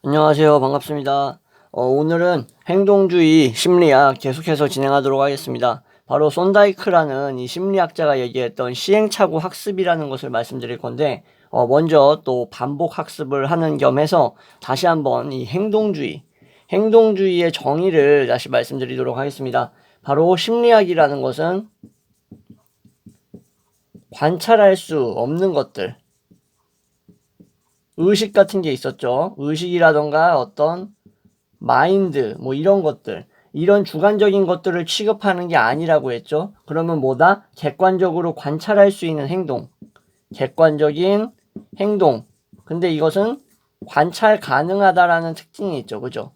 안녕하세요. 반갑습니다. 오늘은 행동주의 심리학 계속해서 진행하도록 하겠습니다. 바로 손다이크라는 이 심리학자가 얘기했던 시행착오 학습이라는 것을 말씀드릴 건데, 먼저 또 반복 학습을 하는 겸해서 다시 한번 이 행동주의의 정의를 다시 말씀드리도록 하겠습니다. 바로 심리학이라는 것은 관찰할 수 없는 것들, 의식 같은 게 있었죠. 의식이라던가 어떤 마인드, 뭐 이런 것들, 이런 주관적인 것들을 취급하는 게 아니라고 했죠. 그러면 뭐다? 객관적으로 관찰할 수 있는 행동. 객관적인 행동. 근데 이것은 관찰 가능하다라는 특징이 있죠. 그죠?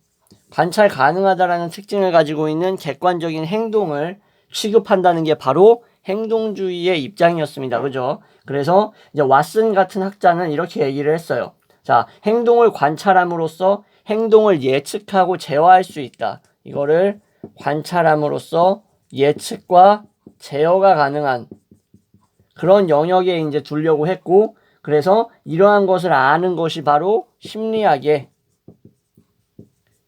관찰 가능하다라는 특징을 가지고 있는 객관적인 행동을 취급한다는 게 바로 행동주의의 입장이었습니다. 그죠? 그래서 이제 왓슨 같은 학자는 이렇게 얘기를 했어요. 자, 행동을 관찰함으로써 행동을 예측하고 제어할 수 있다. 이거를 관찰함으로써 예측과 제어가 가능한 그런 영역에 이제 두려고 했고, 그래서 이러한 것을 아는 것이 바로 심리학의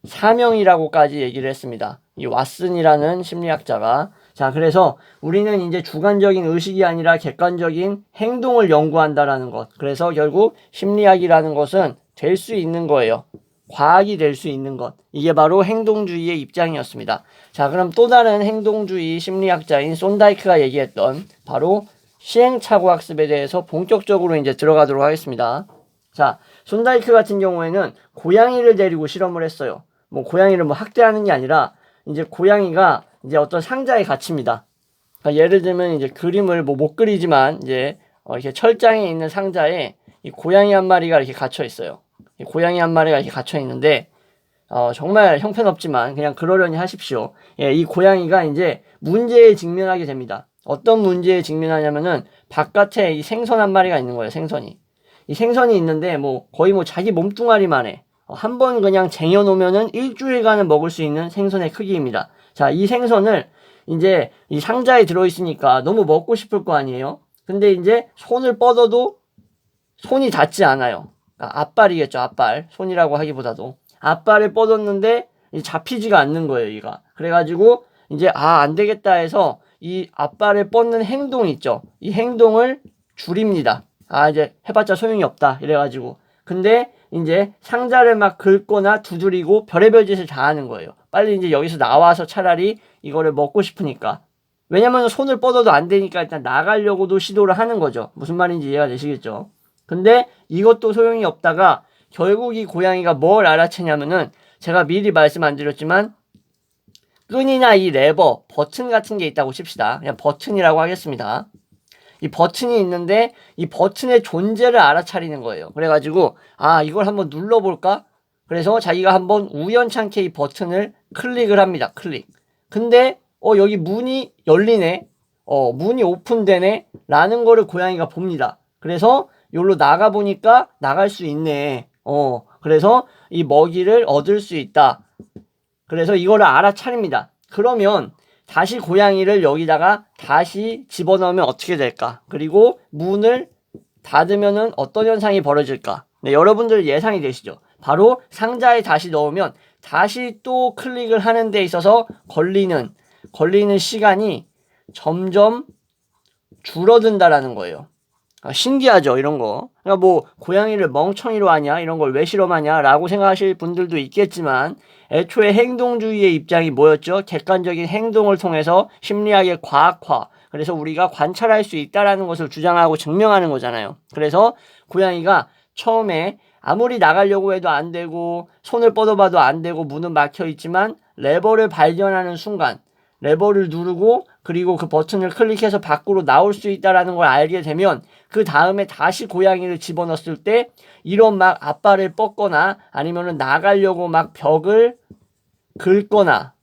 사명이라고까지 얘기를 했습니다. 이 왓슨이라는 심리학자가. 자, 그래서 우리는 이제 주관적인 의식이 아니라 객관적인 행동을 연구한다라는 것. 그래서 결국 심리학이라는 것은 될 수 있는 거예요. 과학이 될 수 있는 것. 이게 바로 행동주의의 입장이었습니다. 자, 그럼 또 다른 행동주의 심리학자인 손다이크가 얘기했던 바로 시행착오 학습에 대해서 본격적으로 이제 들어가도록 하겠습니다. 자, 손다이크 같은 경우에는 고양이를 데리고 실험을 했어요. 뭐 고양이를 뭐 학대하는 게 아니라 이제 고양이가 이제 어떤 상자에 갇힙니다. 그러니까 예를 들면 이제 그림을 뭐 못 그리지만 이제 이렇게 철장에 있는 상자에 이 고양이 한 마리가 이렇게 갇혀 있어요. 이 고양이 한 마리가 이렇게 갇혀 있는데 정말 형편없지만 그냥 그러려니 하십시오. 예, 이 고양이가 이제 문제에 직면하게 됩니다. 어떤 문제에 직면하냐면은 바깥에 이 생선 한 마리가 있는 거예요. 생선이. 이 생선이 있는데 뭐 거의 뭐 자기 몸뚱아리만 해. 한 번 그냥 쟁여놓으면은 일주일간은 먹을 수 있는 생선의 크기입니다. 자, 이 생선을 이제 이 상자에 들어있으니까 너무 먹고 싶을 거 아니에요? 근데 이제 손을 뻗어도 손이 닿지 않아요. 그러니까 앞발이겠죠, 앞발. 손이라고 하기보다도. 앞발을 뻗었는데 잡히지가 않는 거예요, 얘가. 그래가지고 이제 안 되겠다 해서 이 앞발을 뻗는 행동 있죠. 이 행동을 줄입니다. 이제 해봤자 소용이 없다. 이래가지고. 근데 이제 상자를 막 긁거나 두드리고 별의별 짓을 다 하는 거예요. 빨리 이제 여기서 나와서 차라리 이거를 먹고 싶으니까. 왜냐면 손을 뻗어도 안 되니까 일단 나가려고도 시도를 하는 거죠. 무슨 말인지 이해가 되시겠죠? 근데 이것도 소용이 없다가 결국 이 고양이가 뭘 알아채냐면은 제가 미리 말씀 안 드렸지만 끈이나 이 레버, 버튼 같은 게 있다고 칩시다. 그냥 버튼이라고 하겠습니다. 이 버튼이 있는데 이 버튼의 존재를 알아차리는 거예요. 그래가지고 이걸 한번 눌러볼까? 그래서 자기가 한번 우연찮게 이 버튼을 클릭을 합니다. 클릭. 근데 여기 문이 열리네. 문이 오픈되네. 라는 거를 고양이가 봅니다. 그래서 여기로 나가보니까 나갈 수 있네. 그래서 이 먹이를 얻을 수 있다. 그래서 이거를 알아차립니다. 그러면 다시 고양이를 여기다가 다시 집어넣으면 어떻게 될까? 그리고 문을 닫으면은 어떤 현상이 벌어질까? 네, 여러분들 예상이 되시죠? 바로 상자에 다시 넣으면 다시 또 클릭을 하는 데 있어서 걸리는 시간이 점점 줄어든다라는 거예요. 신기하죠, 이런 거. 그러니까 뭐 고양이를 멍청이로 하냐, 이런 걸 왜 실험하냐 라고 생각하실 분들도 있겠지만 애초에 행동주의의 입장이 뭐였죠? 객관적인 행동을 통해서 심리학의 과학화, 그래서 우리가 관찰할 수 있다라는 것을 주장하고 증명하는 거잖아요. 그래서 고양이가 처음에 아무리 나가려고 해도 안 되고 손을 뻗어봐도 안 되고 문은 막혀 있지만 레버를 발견하는 순간 레버를 누르고 그리고 그 버튼을 클릭해서 밖으로 나올 수 있다라는 걸 알게 되면 그 다음에 다시 고양이를 집어넣었을 때 이런 막 앞발을 뻗거나 아니면은 나가려고 막 벽을 긁거나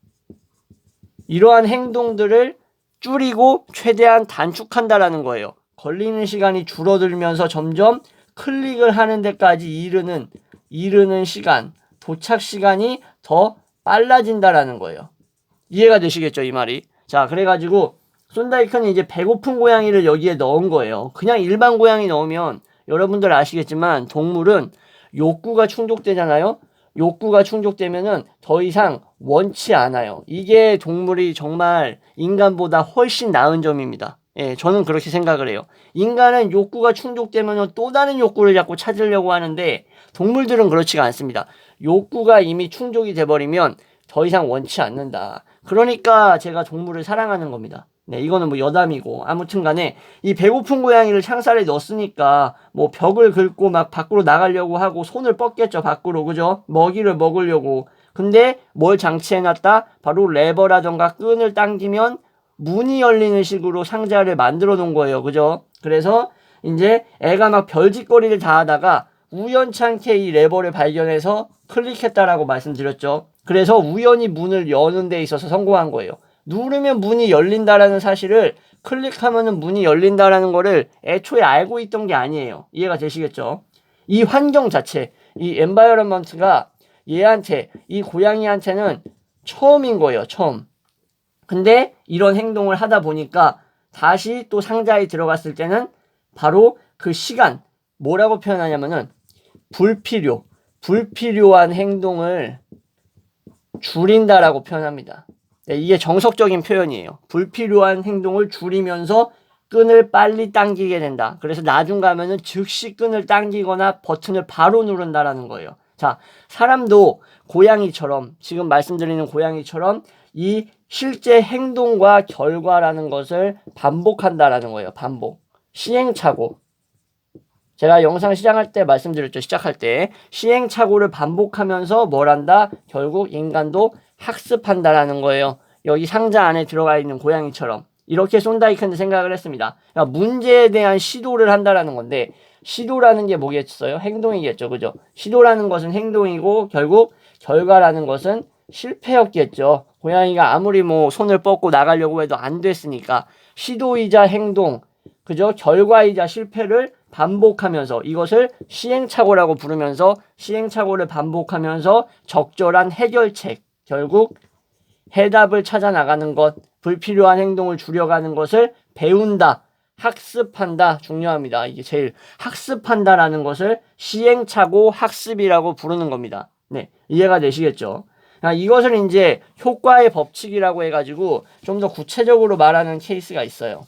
이러한 행동들을 줄이고 최대한 단축한다라는 거예요. 걸리는 시간이 줄어들면서 점점 클릭을 하는 데까지 이르는 시간, 도착 시간이 더 빨라진다라는 거예요. 이해가 되시겠죠, 이 말이? 자, 그래가지고 손다이크는 이제 배고픈 고양이를 여기에 넣은 거예요. 그냥 일반 고양이 넣으면 여러분들 아시겠지만 동물은 욕구가 충족되잖아요. 욕구가 충족되면은 더 이상 원치 않아요. 이게 동물이 정말 인간보다 훨씬 나은 점입니다. 예, 저는 그렇게 생각을 해요. 인간은 욕구가 충족되면 또 다른 욕구를 자꾸 찾으려고 하는데 동물들은 그렇지가 않습니다. 욕구가 이미 충족이 돼버리면 더 이상 원치 않는다. 그러니까 제가 동물을 사랑하는 겁니다. 네, 이거는 뭐 여담이고 아무튼 간에 이 배고픈 고양이를 창살에 넣었으니까 뭐 벽을 긁고 막 밖으로 나가려고 하고 손을 뻗겠죠, 밖으로. 그죠? 먹이를 먹으려고. 근데 뭘 장치해놨다? 바로 레버라던가 끈을 당기면 문이 열리는 식으로 상자를 만들어 놓은 거예요. 그죠? 그래서 이제 애가 막 별짓거리를 다 하다가 우연찮게 이 레버를 발견해서 클릭했다라고 말씀드렸죠. 그래서 우연히 문을 여는 데 있어서 성공한 거예요. 누르면 문이 열린다라는 사실을 클릭하면은 문이 열린다라는 거를 애초에 알고 있던 게 아니에요. 이해가 되시겠죠? 이 환경 자체, 이 엔바이러먼트가 얘한테, 이 고양이한테는 처음인 거예요. 처음. 근데 이런 행동을 하다 보니까 다시 또 상자에 들어갔을 때는 바로 그 시간, 뭐라고 표현하냐면은 불필요한 행동을 줄인다라고 표현합니다. 네, 이게 정석적인 표현이에요. 불필요한 행동을 줄이면서 끈을 빨리 당기게 된다. 그래서 나중 가면은 즉시 끈을 당기거나 버튼을 바로 누른다라는 거예요. 자, 사람도 고양이처럼, 지금 말씀드리는 고양이처럼 이 실제 행동과 결과라는 것을 반복한다라는 거예요. 반복. 시행착오. 제가 영상 시작할 때 말씀드렸죠. 시작할 때 시행착오를 반복하면서 뭘 한다? 결국 인간도 학습한다라는 거예요. 여기 상자 안에 들어가 있는 고양이처럼. 이렇게 손다이크는 생각을 했습니다. 그러니까 문제에 대한 시도를 한다라는 건데, 시도라는 게 뭐겠어요? 행동이겠죠. 그죠? 시도라는 것은 행동이고 결국 결과라는 것은 실패였겠죠. 고양이가 아무리 뭐 손을 뻗고 나가려고 해도 안 됐으니까 시도이자 행동, 그죠? 결과이자 실패를 반복하면서 이것을 시행착오라고 부르면서 시행착오를 반복하면서 적절한 해결책, 결국 해답을 찾아 나가는 것, 불필요한 행동을 줄여가는 것을 배운다, 학습한다. 중요합니다. 이게 제일 학습한다라는 것을 시행착오 학습이라고 부르는 겁니다. 네, 이해가 되시겠죠? 이것을 이제 효과의 법칙이라고 해가지고 좀 더 구체적으로 말하는 케이스가 있어요.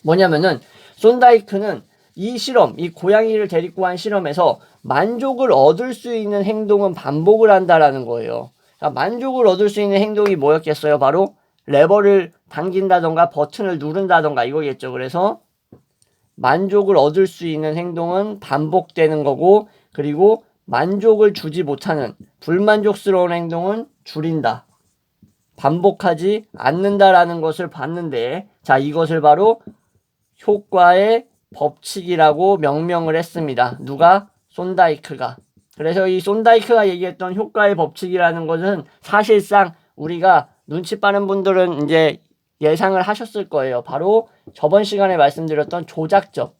뭐냐면은 손다이크는 이 실험, 이 고양이를 데리고 한 실험에서 만족을 얻을 수 있는 행동은 반복을 한다라는 거예요. 자, 만족을 얻을 수 있는 행동이 뭐였겠어요? 바로 레버를 당긴다던가 버튼을 누른다던가 이거겠죠. 그래서 만족을 얻을 수 있는 행동은 반복되는 거고, 그리고 만족을 주지 못하는 불만족스러운 행동은 줄인다. 반복하지 않는다라는 것을 봤는데, 자, 이것을 바로 효과의 법칙이라고 명명을 했습니다. 누가? 손다이크가. 그래서 이 손다이크가 얘기했던 효과의 법칙이라는 것은 사실상 우리가 눈치 빠른 분들은 이제 예상을 하셨을 거예요. 바로 저번 시간에 말씀드렸던 조작적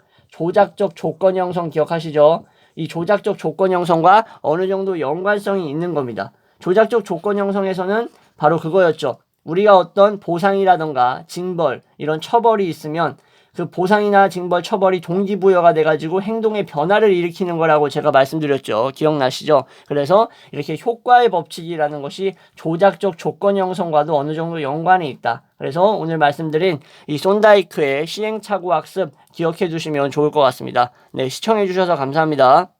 조건 형성 기억하시죠? 이 조작적 조건 형성과 어느 정도 연관성이 있는 겁니다. 조작적 조건 형성에서는 바로 그거였죠. 우리가 어떤 보상이라던가 징벌, 이런 처벌이 있으면 그 보상이나 징벌, 처벌이 동기부여가 돼가지고 행동의 변화를 일으키는 거라고 제가 말씀드렸죠. 기억나시죠? 그래서 이렇게 효과의 법칙이라는 것이 조작적 조건 형성과도 어느 정도 연관이 있다. 그래서 오늘 말씀드린 이 손다이크의 시행착오 학습 기억해 두시면 좋을 것 같습니다. 네, 시청해 주셔서 감사합니다.